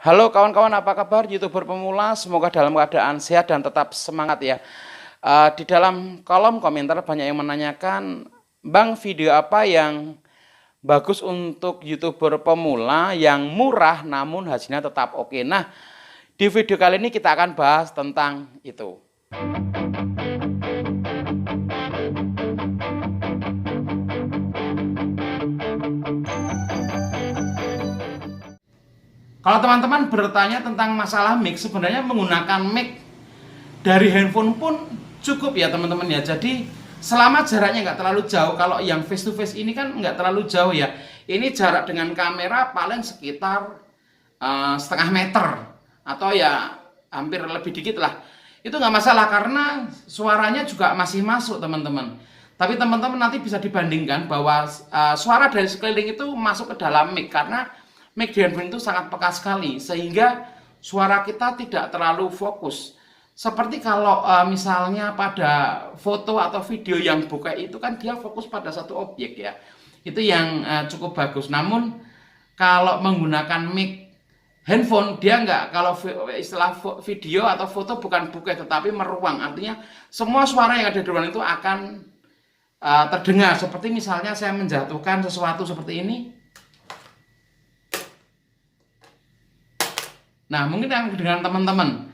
Halo kawan-kawan, apa kabar YouTuber pemula? Semoga dalam keadaan sehat dan tetap semangat ya. Di dalam kolom komentar banyak yang menanyakan, Bang, video apa yang bagus untuk YouTuber pemula yang murah namun hasilnya tetap oke. Nah, di video kali ini kita akan bahas tentang itu. Kalau teman-teman bertanya tentang masalah mic, sebenarnya menggunakan mic dari handphone pun cukup ya teman-teman ya. Jadi selama jaraknya nggak terlalu jauh, kalau yang face to face ini kan nggak terlalu jauh ya. Ini jarak dengan kamera paling sekitar setengah meter atau ya hampir lebih dikit lah. Itu nggak masalah karena suaranya juga masih masuk teman-teman. Tapi teman-teman nanti bisa dibandingkan bahwa suara dari sekeliling itu masuk ke dalam mic, karena mic di handphone itu sangat peka sekali sehingga suara kita tidak terlalu fokus. Seperti kalau misalnya pada foto atau video yang bokeh itu kan dia fokus pada satu objek ya. Itu yang cukup bagus. Namun kalau menggunakan mic handphone dia nggak, kalau istilah video atau foto bukan bokeh tetapi meruang. Artinya semua suara yang ada di ruangan itu akan terdengar. Seperti misalnya saya menjatuhkan sesuatu seperti ini. Nah, mungkin yang dengan teman-teman.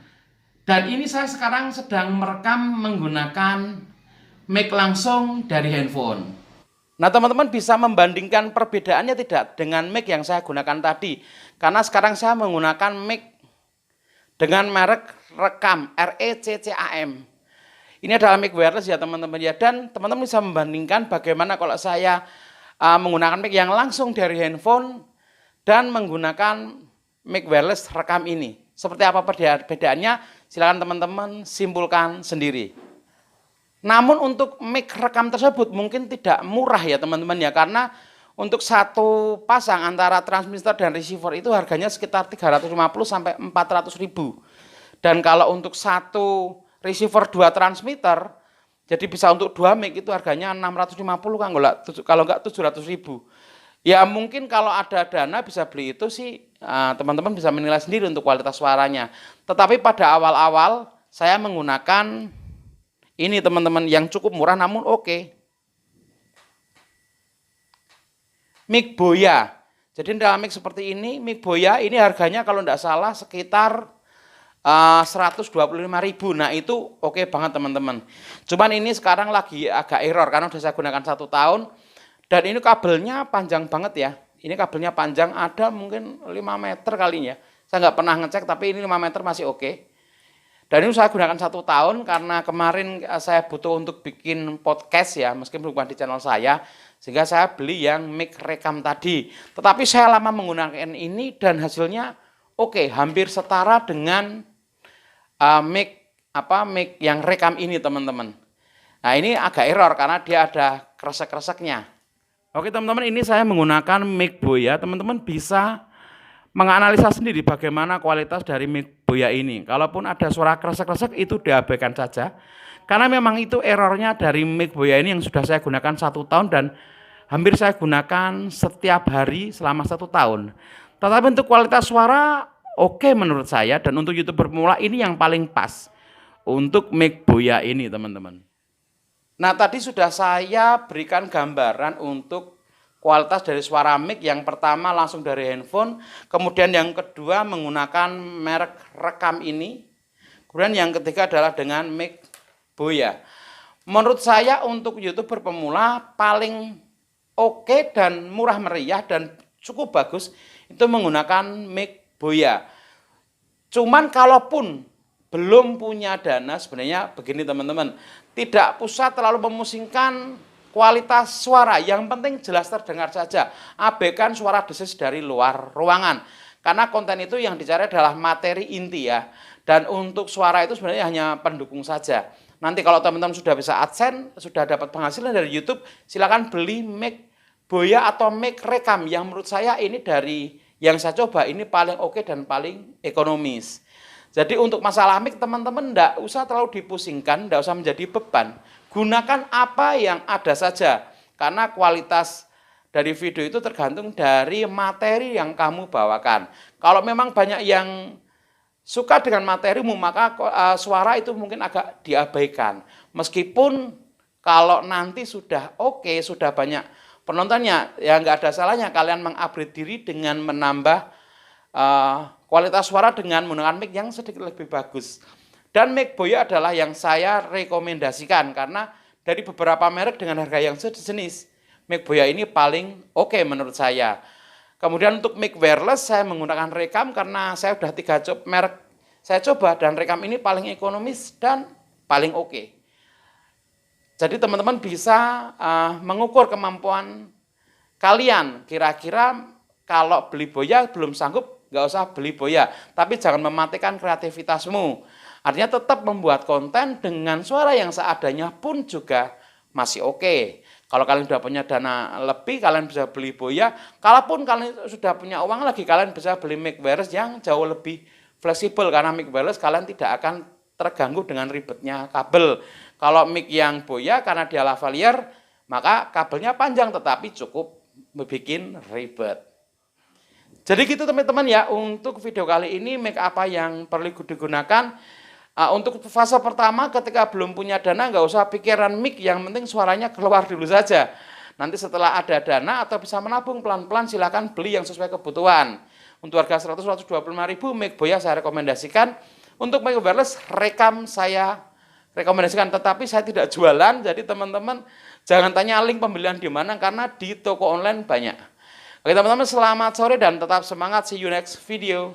Dan ini saya sekarang sedang merekam menggunakan mic langsung dari handphone. Nah, teman-teman bisa membandingkan perbedaannya tidak dengan mic yang saya gunakan tadi. Karena sekarang saya menggunakan mic dengan merek Recam, RECCAM. Ini adalah mic wireless ya teman-teman ya. Dan teman-teman bisa membandingkan bagaimana kalau saya menggunakan mic yang langsung dari handphone dan menggunakan mic wireless rekam ini. Seperti apa perbedaannya? Silakan teman-teman simpulkan sendiri. Namun untuk mic rekam tersebut mungkin tidak murah ya teman-teman ya, karena untuk satu pasang antara transmitter dan receiver itu harganya sekitar 350 sampai 400 ribu. Dan kalau untuk satu receiver 2 transmitter, jadi bisa untuk 2 mic itu harganya 650 kan, kalau enggak 700 ribu. Ya mungkin kalau ada dana bisa beli itu sih, teman-teman bisa menilai sendiri untuk kualitas suaranya. Tetapi pada awal-awal saya menggunakan ini teman-teman yang cukup murah namun oke. Mic Boya. Jadi dalam mic seperti ini, mic Boya ini harganya kalau tidak salah sekitar 125 ribu. Nah itu oke banget teman-teman. Cuman ini sekarang lagi agak error karena sudah saya gunakan 1 tahun. Dan ini kabelnya panjang banget ya. Ini kabelnya panjang, ada mungkin 5 meter kalinya. Saya nggak pernah ngecek, tapi ini 5 meter masih oke. Dan ini saya gunakan 1 tahun karena kemarin saya butuh untuk bikin podcast ya, meskipun bukan di channel saya. Sehingga saya beli yang mic rekam tadi. Tetapi saya lama menggunakan ini dan hasilnya oke, hampir setara dengan mic yang rekam ini teman-teman. Nah ini agak error karena dia ada kresek-kreseknya. Oke teman-teman, ini saya menggunakan mic Boya. Teman-teman bisa menganalisa sendiri bagaimana kualitas dari mic Boya ini. Kalaupun ada suara kresek-kresek itu diabaikan saja. Karena memang itu errornya dari mic Boya ini yang sudah saya gunakan 1 tahun dan hampir saya gunakan setiap hari selama 1 tahun. Tetapi untuk kualitas suara oke menurut saya, dan untuk YouTuber pemula ini yang paling pas untuk mic Boya ini teman-teman. Nah tadi sudah saya berikan gambaran untuk kualitas dari suara mic. Yang pertama langsung dari handphone, kemudian yang kedua menggunakan merek rekam ini, kemudian yang ketiga adalah dengan mic Boya. Menurut saya untuk YouTuber pemula paling oke dan murah meriah dan cukup bagus itu menggunakan mic Boya. Cuman kalaupun belum punya dana, sebenarnya begini teman-teman, tidak usah terlalu memusingkan kualitas suara, yang penting jelas terdengar saja. Abaikan suara desis dari luar ruangan, karena konten itu yang dicari adalah materi inti ya. Dan untuk suara itu sebenarnya hanya pendukung saja. Nanti kalau teman-teman sudah bisa AdSense, sudah dapat penghasilan dari YouTube, silakan beli mic Boya atau mic rekam, yang menurut saya ini dari yang saya coba ini paling oke dan paling ekonomis. Jadi untuk masalah mic teman-teman tidak usah terlalu dipusingkan, tidak usah menjadi beban. Gunakan apa yang ada saja, karena kualitas dari video itu tergantung dari materi yang kamu bawakan. Kalau memang banyak yang suka dengan materimu, maka suara itu mungkin agak diabaikan. Meskipun kalau nanti sudah oke, sudah banyak penontonnya, ya nggak ada salahnya kalian mengupgrade diri dengan menambah kualitas suara dengan menggunakan mic yang sedikit lebih bagus. Dan mic Boya adalah yang saya rekomendasikan karena dari beberapa merek dengan harga yang sejenis, mic Boya ini paling oke menurut saya. Kemudian untuk mic wireless saya menggunakan Rekam karena saya sudah 3 merek saya coba dan Rekam ini paling ekonomis dan paling oke. Jadi teman-teman bisa mengukur kemampuan kalian. Kira-kira kalau beli Boya belum sanggup, nggak usah beli Boya. Tapi jangan mematikan kreativitasmu. Artinya tetap membuat konten dengan suara yang seadanya pun juga masih oke. Kalau kalian sudah punya dana lebih, kalian bisa beli Boya. Kalaupun kalian sudah punya uang lagi, kalian bisa beli mic wireless yang jauh lebih fleksibel. Karena mic wireless kalian tidak akan terganggu dengan ribetnya kabel. Kalau mic yang Boya karena dia lavalier, maka kabelnya panjang tetapi cukup bikin ribet. Jadi gitu teman-teman ya, untuk video kali ini mic apa yang perlu digunakan. Untuk fase pertama ketika belum punya dana nggak usah pikiran mic, yang penting suaranya keluar dulu saja. Nanti setelah ada dana atau bisa menabung pelan-pelan silakan beli yang sesuai kebutuhan. Untuk harga 100-125 ribu mic Boya saya rekomendasikan. Untuk mic wireless Rekam saya rekomendasikan, tetapi saya tidak jualan, jadi teman-teman jangan tanya link pembelian di mana karena di toko online banyak. Oke teman-teman, selamat sore dan tetap semangat, see you next video.